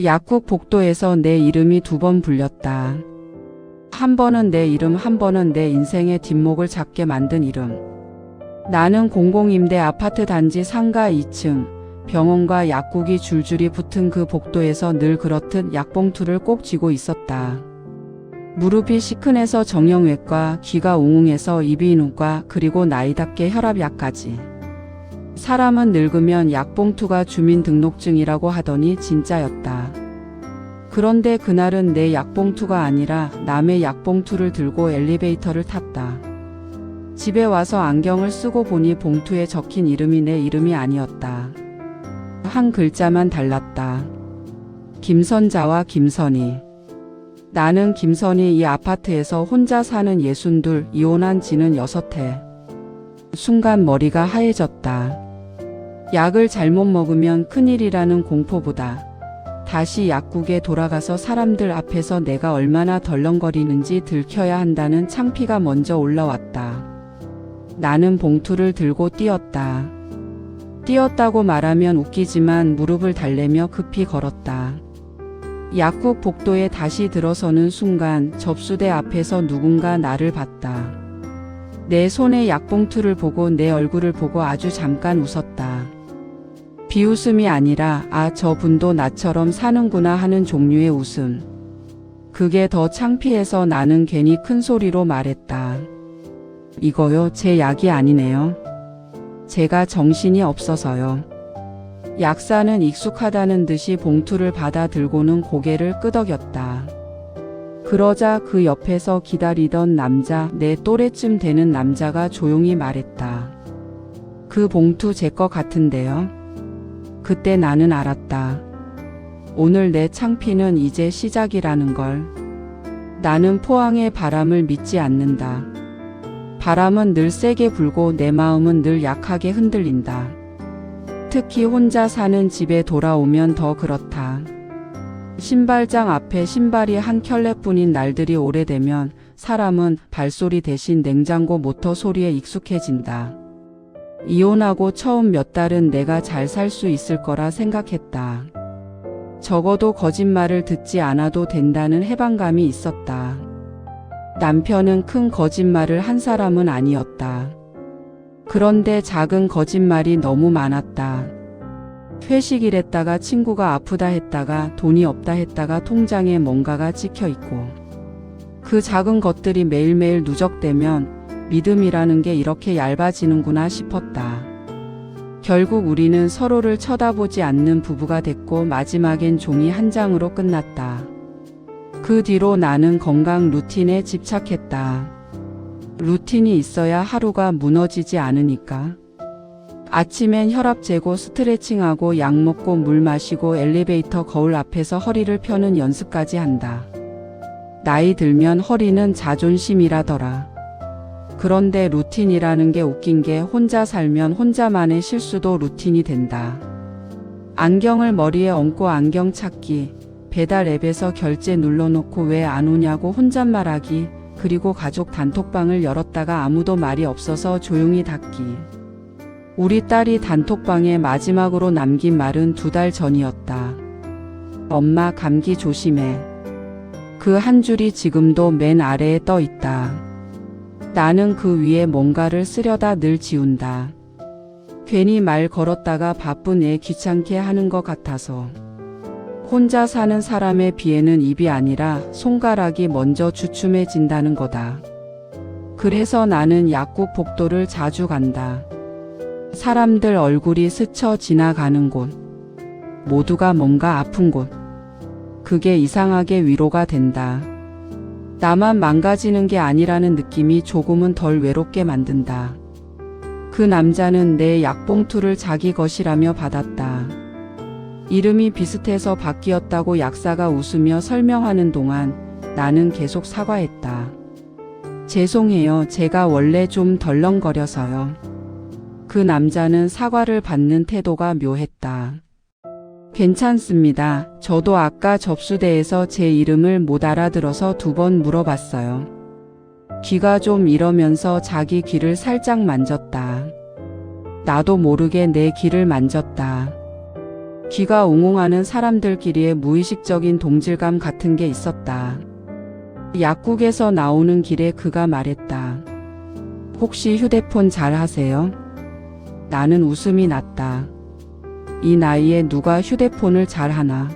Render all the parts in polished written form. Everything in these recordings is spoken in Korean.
약국 복도에서 내 이름이 2번 불렸다. 한 번은 내 이름, 한 번은 내 인생의 뒷목을 잡게 만든 이름. 나는 공공임대 아파트 단지 상가 2층, 병원과 약국이 줄줄이 붙은 그 복도에서 늘 그렇듯 약봉투를 꼭 쥐고 있었다. 무릎이 시큰해서 정형외과, 귀가 웅웅해서 이비인후과, 그리고 나이답게 혈압약까지. 사람은 늙으면 약봉투가 주민등록증이라고 하더니 진짜였다. 그런데 그날은 내 약봉투가 아니라 남의 약봉투를 들고 엘리베이터를 탔다. 집에 와서 안경을 쓰고 보니 봉투에 적힌 이름이 내 이름이 아니었다. 한 글자만 달랐다. 김선자와 김선희. 나는 김선희, 이 아파트에서 혼자 사는 62, 이혼한 지는 6해. 순간 머리가 하얘졌다. 약을 잘못 먹으면 큰일이라는 공포보다 다시 약국에 돌아가서 사람들 앞에서 내가 얼마나 덜렁거리는지 들켜야 한다는 창피가 먼저 올라왔다. 나는 봉투를 들고 뛰었다. 뛰었다고 말하면 웃기지만 무릎을 달래며 급히 걸었다. 약국 복도에 다시 들어서는 순간 접수대 앞에서 누군가 나를 봤다. 내 손에 약봉투를 보고 내 얼굴을 보고 아주 잠깐 웃었다. 비웃음이 아니라 아, 저분도 나처럼 사는구나 하는 종류의 웃음. 그게 더 창피해서 나는 괜히 큰 소리로 말했다. 이거요, 제 약이 아니네요. 제가 정신이 없어서요. 약사는 익숙하다는 듯이 봉투를 받아 들고는 고개를 끄덕였다. 그러자 그 옆에서 기다리던 남자, 내 또래쯤 되는 남자가 조용히 말했다. 그 봉투 제 거 같은데요. 그때 나는 알았다. 오늘 내 창피는 이제 시작이라는 걸. 나는 포항의 바람을 믿지 않는다. 바람은 늘 세게 불고 내 마음은 늘 약하게 흔들린다. 특히 혼자 사는 집에 돌아오면 더 그렇다. 신발장 앞에 신발이 한 켤레뿐인 날들이 오래되면 사람은 발소리 대신 냉장고 모터 소리에 익숙해진다. 이혼하고 처음 몇 달은 내가 잘 살 수 있을 거라 생각했다. 적어도 거짓말을 듣지 않아도 된다는 해방감이 있었다. 남편은 큰 거짓말을 한 사람은 아니었다. 그런데 작은 거짓말이 너무 많았다. 회식이랬다가 친구가 아프다 했다가 돈이 없다 했다가 통장에 뭔가가 찍혀 있고. 그 작은 것들이 매일매일 누적되면 믿음이라는 게 이렇게 얇아지는구나 싶었다. 결국 우리는 서로를 쳐다보지 않는 부부가 됐고 마지막엔 종이 한 장으로 끝났다. 그 뒤로 나는 건강 루틴에 집착했다. 루틴이 있어야 하루가 무너지지 않으니까. 아침엔 혈압 재고 스트레칭하고 약 먹고 물 마시고 엘리베이터 거울 앞에서 허리를 펴는 연습까지 한다. 나이 들면 허리는 자존심이라더라. 그런데 루틴이라는 게 웃긴 게 혼자 살면 혼자만의 실수도 루틴이 된다. 안경을 머리에 얹고 안경 찾기, 배달 앱에서 결제 눌러놓고 왜 안 오냐고 혼잣말하기, 그리고 가족 단톡방을 열었다가 아무도 말이 없어서 조용히 닫기. 우리 딸이 단톡방에 마지막으로 남긴 말은 2달 전이었다. 엄마 감기 조심해. 그 한 줄이 지금도 맨 아래에 떠 있다. 나는 그 위에 뭔가를 쓰려다 늘 지운다. 괜히 말 걸었다가 바쁜 애 귀찮게 하는 것 같아서. 혼자 사는 사람의 비애는 입이 아니라 손가락이 먼저 주춤해진다는 거다. 그래서 나는 약국 복도를 자주 간다. 사람들 얼굴이 스쳐 지나가는 곳. 모두가 뭔가 아픈 곳. 그게 이상하게 위로가 된다. 나만 망가지는 게 아니라는 느낌이 조금은 덜 외롭게 만든다. 그 남자는 내 약봉투를 자기 것이라며 받았다. 이름이 비슷해서 바뀌었다고 약사가 웃으며 설명하는 동안 나는 계속 사과했다. 죄송해요. 제가 원래 좀 덜렁거려서요. 그 남자는 사과를 받는 태도가 묘했다. 괜찮습니다. 저도 아까 접수대에서 제 이름을 못 알아들어서 2번 물어봤어요. 귀가 좀 이러면서 자기 귀를 살짝 만졌다. 나도 모르게 내 귀를 만졌다. 귀가 웅웅하는 사람들끼리의 무의식적인 동질감 같은 게 있었다. 약국에서 나오는 길에 그가 말했다. 혹시 휴대폰 잘 하세요? 나는 웃음이 났다. 이 나이에 누가 휴대폰을 잘 하나?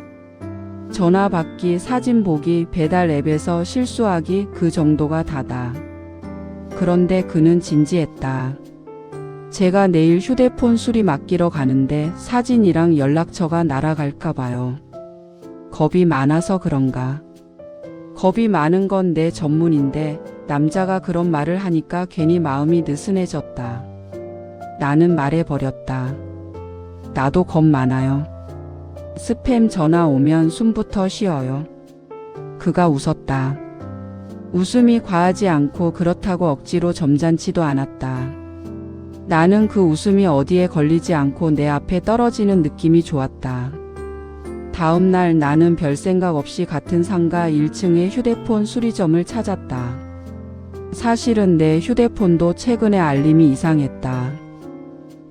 전화 받기, 사진 보기, 배달 앱에서 실수하기 그 정도가 다다. 그런데 그는 진지했다. 제가 내일 휴대폰 수리 맡기러 가는데 사진이랑 연락처가 날아갈까 봐요. 겁이 많아서 그런가? 겁이 많은 건 내 전문인데 남자가 그런 말을 하니까 괜히 마음이 느슨해졌다. 나는 말해버렸다. 나도 겁 많아요. 스팸 전화 오면 숨부터 쉬어요. 그가 웃었다. 웃음이 과하지 않고 그렇다고 억지로 점잖지도 않았다. 나는 그 웃음이 어디에 걸리지 않고 내 앞에 떨어지는 느낌이 좋았다. 다음 날 나는 별 생각 없이 같은 상가 1층의 휴대폰 수리점을 찾았다. 사실은 내 휴대폰도 최근에 알림이 이상했다.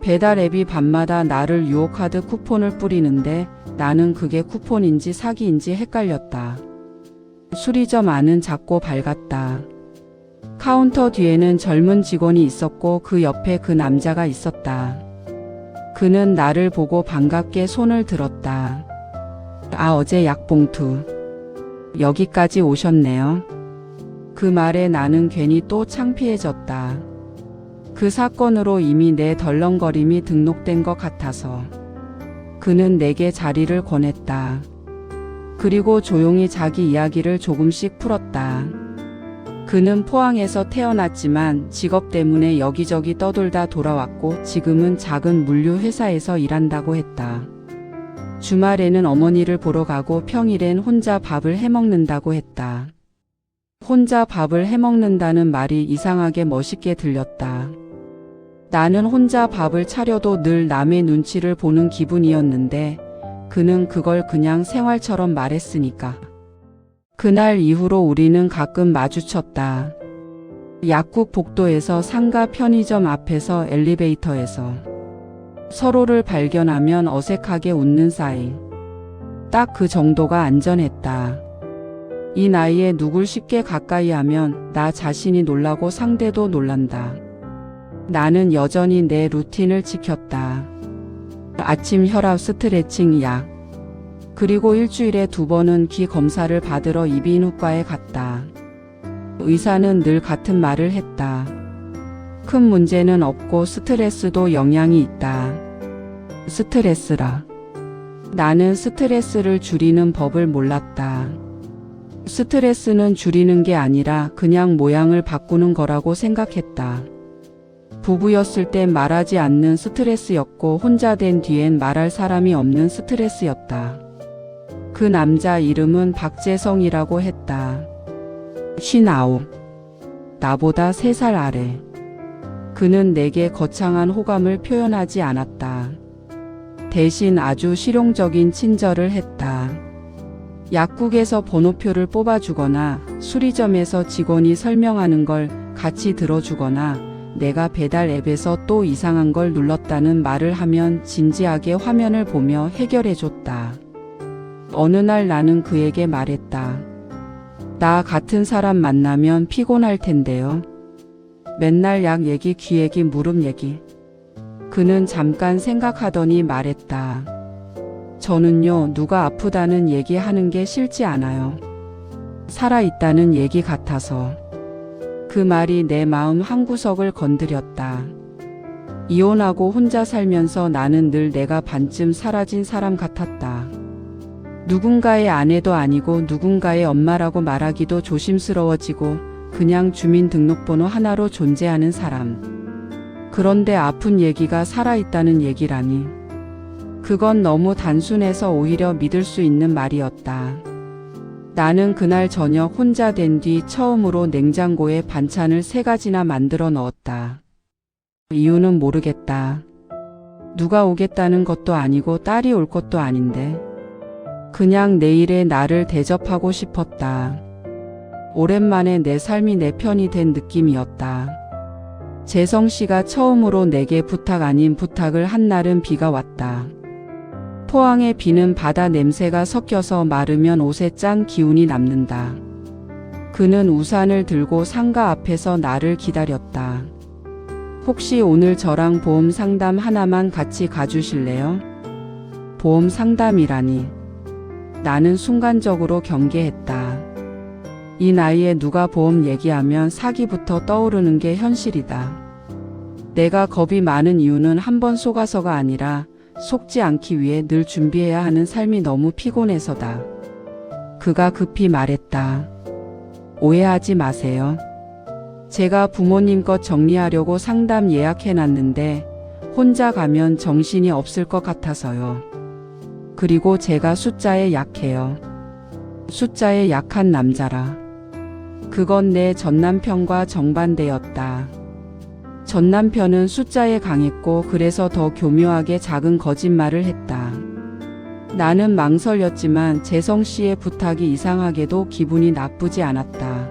배달 앱이 밤마다 나를 유혹하듯 쿠폰을 뿌리는데 나는 그게 쿠폰인지 사기인지 헷갈렸다. 수리점 안은 작고 밝았다. 카운터 뒤에는 젊은 직원이 있었고 그 옆에 그 남자가 있었다. 그는 나를 보고 반갑게 손을 들었다. 아, 어제 약봉투. 여기까지 오셨네요. 그 말에 나는 괜히 또 창피해졌다. 그 사건으로 이미 내 덜렁거림이 등록된 것 같아서. 그는 내게 자리를 권했다. 그리고 조용히 자기 이야기를 조금씩 풀었다. 그는 포항에서 태어났지만 직업 때문에 여기저기 떠돌다 돌아왔고 지금은 작은 물류 회사에서 일한다고 했다. 주말에는 어머니를 보러 가고 평일엔 혼자 밥을 해먹는다고 했다. 혼자 밥을 해먹는다는 말이 이상하게 멋있게 들렸다. 나는 혼자 밥을 차려도 늘 남의 눈치를 보는 기분이었는데 그는 그걸 그냥 생활처럼 말했으니까. 그날 이후로 우리는 가끔 마주쳤다. 약국 복도에서 상가 편의점 앞에서 엘리베이터에서 서로를 발견하면 어색하게 웃는 사이. 딱 그 정도가 안전했다. 이 나이에 누굴 쉽게 가까이 하면 나 자신이 놀라고 상대도 놀란다. 나는 여전히 내 루틴을 지켰다. 아침 혈압 스트레칭 약. 그리고 일주일에 2번은 귀 검사를 받으러 이비인후과에 갔다. 의사는 늘 같은 말을 했다. 큰 문제는 없고 스트레스도 영향이 있다. 스트레스라. 나는 스트레스를 줄이는 법을 몰랐다. 스트레스는 줄이는 게 아니라 그냥 모양을 바꾸는 거라고 생각했다. 부부였을 땐 말하지 않는 스트레스였고 혼자 된 뒤엔 말할 사람이 없는 스트레스였다. 그 남자 이름은 박재성이라고 했다. 59. 나보다 3살 아래. 그는 내게 거창한 호감을 표현하지 않았다. 대신 아주 실용적인 친절을 했다. 약국에서 번호표를 뽑아주거나 수리점에서 직원이 설명하는 걸 같이 들어주거나 내가 배달 앱에서 또 이상한 걸 눌렀다는 말을 하면 진지하게 화면을 보며 해결해줬다. 어느 날 나는 그에게 말했다. 나 같은 사람 만나면 피곤할 텐데요. 맨날 약 얘기, 귀 얘기, 무릎 얘기. 그는 잠깐 생각하더니 말했다. 저는요, 누가 아프다는 얘기 하는 게 싫지 않아요. 살아있다는 얘기 같아서. 그 말이 내 마음 한구석을 건드렸다. 이혼하고 혼자 살면서 나는 늘 내가 반쯤 사라진 사람 같았다. 누군가의 아내도 아니고 누군가의 엄마라고 말하기도 조심스러워지고 그냥 주민등록번호 하나로 존재하는 사람. 그런데 아픈 얘기가 살아있다는 얘기라니. 그건 너무 단순해서 오히려 믿을 수 있는 말이었다. 나는 그날 저녁 혼자 된 뒤 처음으로 냉장고에 반찬을 3가지나 만들어 넣었다. 이유는 모르겠다. 누가 오겠다는 것도 아니고 딸이 올 것도 아닌데. 그냥 내일의 나를 대접하고 싶었다. 오랜만에 내 삶이 내 편이 된 느낌이었다. 재성 씨가 처음으로 내게 부탁 아닌 부탁을 한 날은 비가 왔다. 포항의 비는 바다 냄새가 섞여서 마르면 옷에 짠 기운이 남는다. 그는 우산을 들고 상가 앞에서 나를 기다렸다. 혹시 오늘 저랑 보험 상담 하나만 같이 가주실래요? 보험 상담이라니. 나는 순간적으로 경계했다. 이 나이에 누가 보험 얘기하면 사기부터 떠오르는 게 현실이다. 내가 겁이 많은 이유는 한 번 속아서가 아니라 속지 않기 위해 늘 준비해야 하는 삶이 너무 피곤해서다. 그가 급히 말했다. 오해하지 마세요. 제가 부모님 것 정리하려고 상담 예약해놨는데 혼자 가면 정신이 없을 것 같아서요. 그리고 제가 숫자에 약해요. 숫자에 약한 남자라. 그건 내 전남편과 정반대였다. 전남편은 숫자에 강했고 그래서 더 교묘하게 작은 거짓말을 했다. 나는 망설였지만 재성씨의 부탁이 이상하게도 기분이 나쁘지 않았다.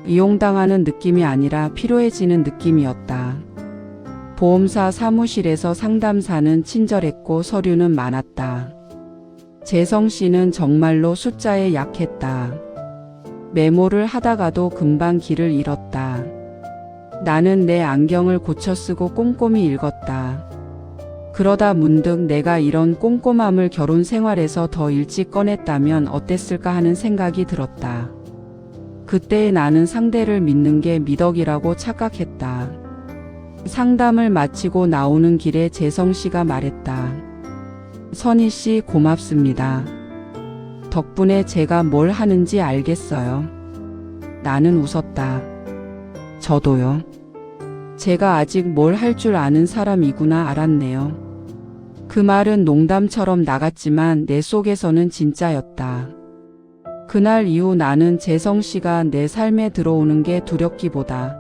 이용당하는 느낌이 아니라 필요해지는 느낌이었다. 보험사 사무실에서 상담사는 친절했고 서류는 많았다. 재성씨는 정말로 숫자에 약했다. 메모를 하다가도 금방 길을 잃었다. 나는 내 안경을 고쳐 쓰고 꼼꼼히 읽었다. 그러다 문득 내가 이런 꼼꼼함을 결혼 생활에서 더 일찍 꺼냈다면 어땠을까 하는 생각이 들었다. 그때의 나는 상대를 믿는 게 미덕이라고 착각했다. 상담을 마치고 나오는 길에 재성씨가 말했다. 선희씨 고맙습니다. 덕분에 제가 뭘 하는지 알겠어요. 나는 웃었다. 저도요. 제가 아직 뭘 할 줄 아는 사람이구나 알았네요. 그 말은 농담처럼 나갔지만 내 속에서는 진짜였다. 그날 이후 나는 재성씨가 내 삶에 들어오는 게 두렵기보다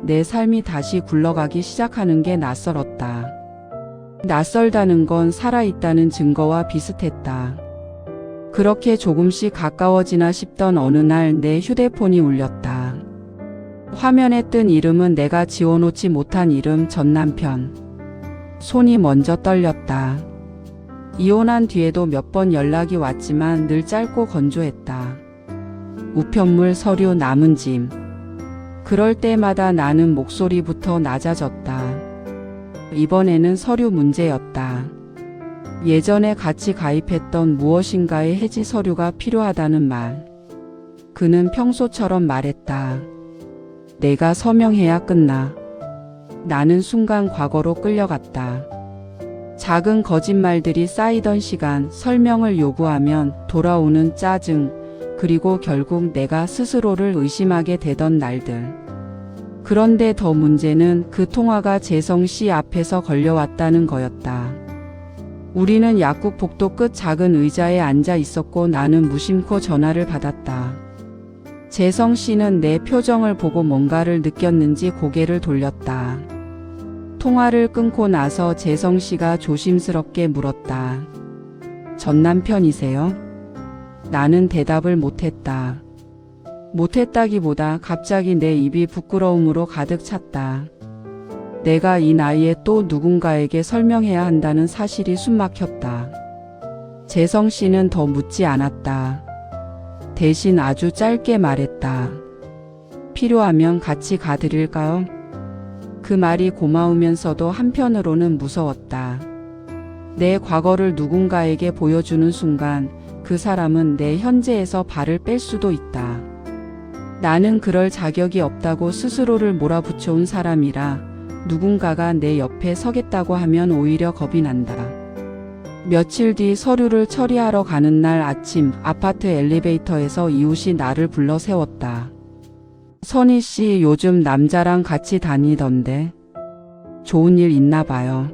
내 삶이 다시 굴러가기 시작하는 게 낯설었다. 낯설다는 건 살아있다는 증거와 비슷했다. 그렇게 조금씩 가까워지나 싶던 어느 날 내 휴대폰이 울렸다. 화면에 뜬 이름은 내가 지워놓지 못한 이름 전남편. 손이 먼저 떨렸다. 이혼한 뒤에도 몇 번 연락이 왔지만 늘 짧고 건조했다. 우편물, 서류, 남은 짐. 그럴 때마다 나는 목소리부터 낮아졌다. 이번에는 서류 문제였다. 예전에 같이 가입했던 무엇인가의 해지 서류가 필요하다는 말. 그는 평소처럼 말했다. 내가 서명해야 끝나. 나는 순간 과거로 끌려갔다. 작은 거짓말들이 쌓이던 시간, 설명을 요구하면 돌아오는 짜증, 그리고 결국 내가 스스로를 의심하게 되던 날들. 그런데 더 문제는 그 통화가 재성씨 앞에서 걸려왔다는 거였다. 우리는 약국 복도 끝 작은 의자에 앉아 있었고 나는 무심코 전화를 받았다. 재성씨는 내 표정을 보고 뭔가를 느꼈는지 고개를 돌렸다. 통화를 끊고 나서 재성씨가 조심스럽게 물었다. 전 남편이세요? 나는 대답을 못했다. 못했다기보다 갑자기 내 입이 부끄러움으로 가득 찼다. 내가 이 나이에 또 누군가에게 설명해야 한다는 사실이 숨막혔다. 재성씨는 더 묻지 않았다. 대신 아주 짧게 말했다. 필요하면 같이 가드릴까요? 그 말이 고마우면서도 한편으로는 무서웠다. 내 과거를 누군가에게 보여주는 순간 그 사람은 내 현재에서 발을 뺄 수도 있다. 나는 그럴 자격이 없다고 스스로를 몰아붙여온 사람이라 누군가가 내 옆에 서겠다고 하면 오히려 겁이 난다. 며칠 뒤 서류를 처리하러 가는 날 아침 아파트 엘리베이터에서 이웃이 나를 불러 세웠다. 선희씨 요즘 남자랑 같이 다니던데 좋은 일 있나 봐요.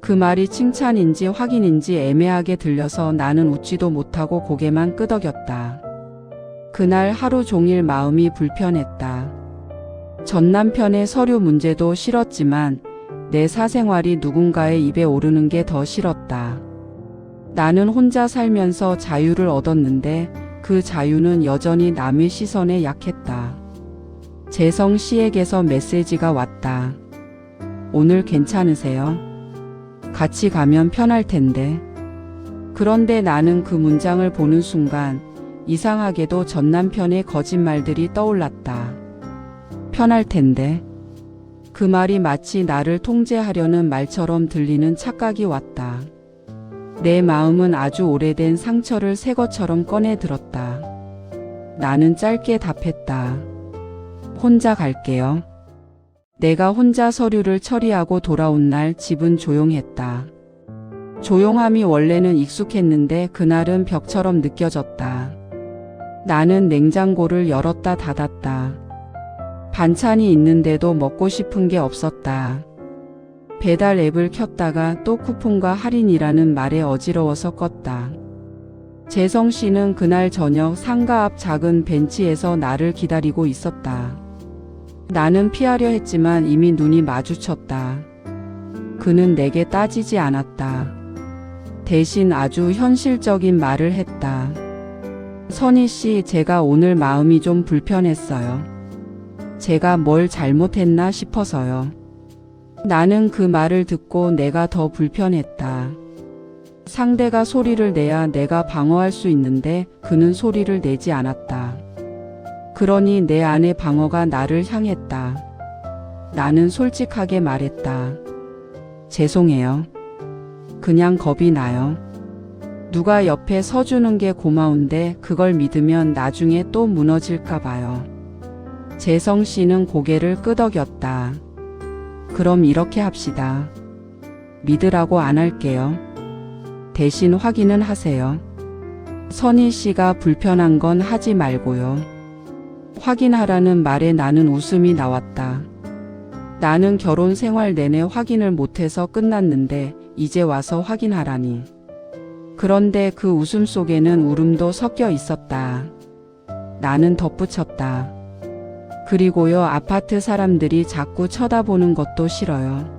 그 말이 칭찬인지 확인인지 애매하게 들려서 나는 웃지도 못하고 고개만 끄덕였다. 그날 하루 종일 마음이 불편했다. 전 남편의 서류 문제도 싫었지만 내 사생활이 누군가의 입에 오르는 게 더 싫었다. 나는 혼자 살면서 자유를 얻었는데 그 자유는 여전히 남의 시선에 약했다. 재성 씨에게서 메시지가 왔다. 오늘 괜찮으세요? 같이 가면 편할 텐데. 그런데 나는 그 문장을 보는 순간 이상하게도 전 남편의 거짓말들이 떠올랐다. 편할 텐데. 그 말이 마치 나를 통제하려는 말처럼 들리는 착각이 왔다. 내 마음은 아주 오래된 상처를 새 것처럼 꺼내 들었다. 나는 짧게 답했다. 혼자 갈게요. 내가 혼자 서류를 처리하고 돌아온 날 집은 조용했다. 조용함이 원래는 익숙했는데 그날은 벽처럼 느껴졌다. 나는 냉장고를 열었다 닫았다. 반찬이 있는데도 먹고 싶은 게 없었다. 배달 앱을 켰다가 또 쿠폰과 할인이라는 말에 어지러워서 껐다. 재성 씨는 그날 저녁 상가 앞 작은 벤치에서 나를 기다리고 있었다. 나는 피하려 했지만 이미 눈이 마주쳤다. 그는 내게 따지지 않았다. 대신 아주 현실적인 말을 했다. 선희 씨, 제가 오늘 마음이 좀 불편했어요. 제가 뭘 잘못했나 싶어서요. 나는 그 말을 듣고 내가 더 불편했다. 상대가 소리를 내야 내가 방어할 수 있는데 그는 소리를 내지 않았다. 그러니 내 안의 방어가 나를 향했다. 나는 솔직하게 말했다. 죄송해요. 그냥 겁이 나요. 누가 옆에 서주는 게 고마운데 그걸 믿으면 나중에 또 무너질까 봐요. 재성 씨는 고개를 끄덕였다. 그럼 이렇게 합시다. 믿으라고 안 할게요. 대신 확인은 하세요. 선희 씨가 불편한 건 하지 말고요. 확인하라는 말에 나는 웃음이 나왔다. 나는 결혼 생활 내내 확인을 못해서 끝났는데 이제 와서 확인하라니. 그런데 그 웃음 속에는 울음도 섞여 있었다. 나는 덧붙였다. 그리고요, 아파트 사람들이 자꾸 쳐다보는 것도 싫어요.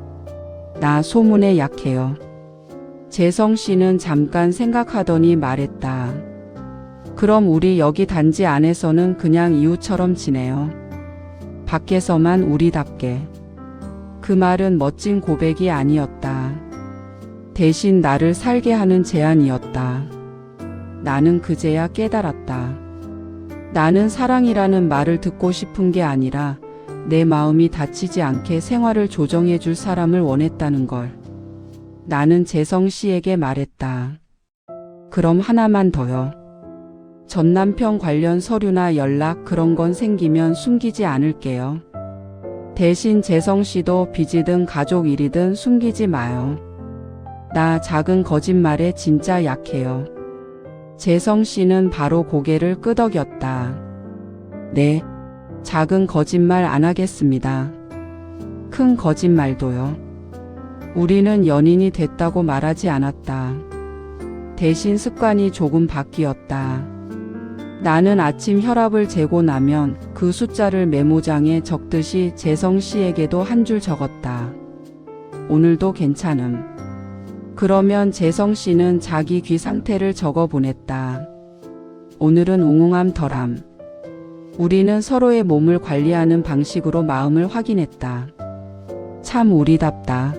나 소문에 약해요. 재성 씨는 잠깐 생각하더니 말했다. 그럼 우리 여기 단지 안에서는 그냥 이웃처럼 지내요. 밖에서만 우리답게. 그 말은 멋진 고백이 아니었다. 대신 나를 살게 하는 제안이었다. 나는 그제야 깨달았다. 나는 사랑이라는 말을 듣고 싶은 게 아니라 내 마음이 다치지 않게 생활을 조정해 줄 사람을 원했다는 걸. 나는 재성 씨에게 말했다. 그럼 하나만 더요. 전 남편 관련 서류나 연락 그런 건 생기면 숨기지 않을게요. 대신 재성 씨도 빚이든 가족 일이든 숨기지 마요. 나 작은 거짓말에 진짜 약해요. 재성 씨는 바로 고개를 끄덕였다. 네, 작은 거짓말 안 하겠습니다. 큰 거짓말도요. 우리는 연인이 됐다고 말하지 않았다. 대신 습관이 조금 바뀌었다. 나는 아침 혈압을 재고 나면 그 숫자를 메모장에 적듯이 재성 씨에게도 한 줄 적었다. 오늘도 괜찮음. 그러면 재성 씨는 자기 귀 상태를 적어 보냈다. 오늘은 웅웅함 덜함. 우리는 서로의 몸을 관리하는 방식으로 마음을 확인했다. 참 우리답다.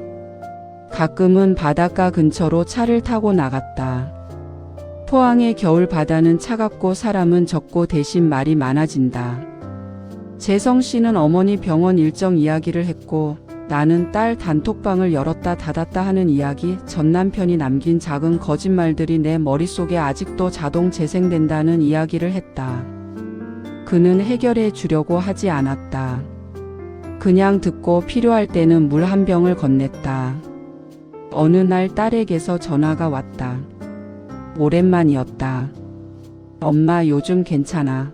가끔은 바닷가 근처로 차를 타고 나갔다. 포항의 겨울 바다는 차갑고 사람은 적고 대신 말이 많아진다. 재성 씨는 어머니 병원 일정 이야기를 했고 나는 딸 단톡방을 열었다 닫았다 하는 이야기, 전 남편이 남긴 작은 거짓말들이 내 머릿속에 아직도 자동 재생된다는 이야기를 했다. 그는 해결해 주려고 하지 않았다. 그냥 듣고 필요할 때는 물 한 병을 건넸다. 어느 날 딸에게서 전화가 왔다. 오랜만이었다. 엄마 요즘 괜찮아?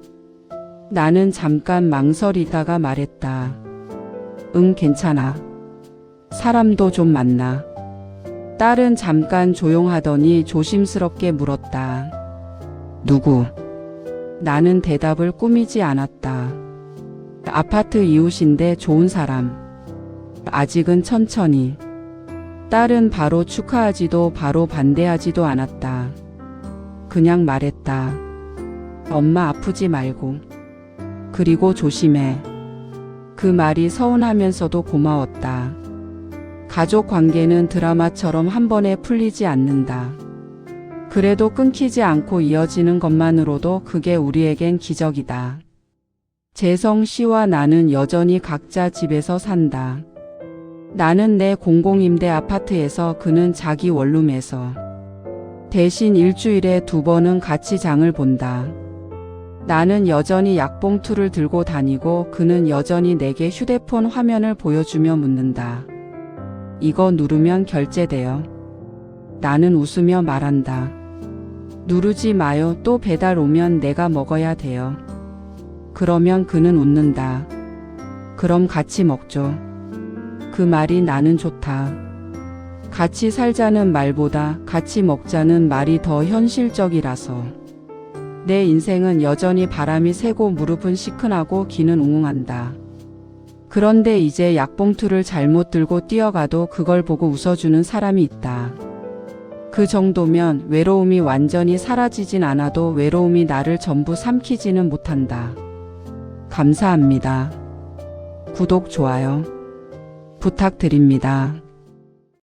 나는 잠깐 망설이다가 말했다. 응, 괜찮아. 사람도 좀 만나. 딸은 잠깐 조용하더니 조심스럽게 물었다. 누구? 나는 대답을 꾸미지 않았다. 아파트 이웃인데 좋은 사람. 아직은 천천히. 딸은 바로 축하하지도 바로 반대하지도 않았다. 그냥 말했다. 엄마 아프지 말고. 그리고 조심해. 그 말이 서운하면서도 고마웠다. 가족 관계는 드라마처럼 한 번에 풀리지 않는다. 그래도 끊기지 않고 이어지는 것만으로도 그게 우리에겐 기적이다. 재성 씨와 나는 여전히 각자 집에서 산다. 나는 내 공공임대 아파트에서, 그는 자기 원룸에서. 대신 일주일에 2번은 같이 장을 본다. 나는 여전히 약봉투를 들고 다니고 그는 여전히 내게 휴대폰 화면을 보여주며 묻는다. 이거 누르면 결제돼요. 나는 웃으며 말한다. 누르지 마요. 또 배달 오면 내가 먹어야 돼요. 그러면 그는 웃는다. 그럼 같이 먹죠. 그 말이 나는 좋다. 같이 살자는 말보다 같이 먹자는 말이 더 현실적이라서. 내 인생은 여전히 바람이 세고 무릎은 시큰하고 귀는 웅웅한다. 그런데 이제 약봉투를 잘못 들고 뛰어가도 그걸 보고 웃어주는 사람이 있다. 그 정도면 외로움이 완전히 사라지진 않아도 외로움이 나를 전부 삼키지는 못한다. 감사합니다. 구독, 좋아요 부탁드립니다.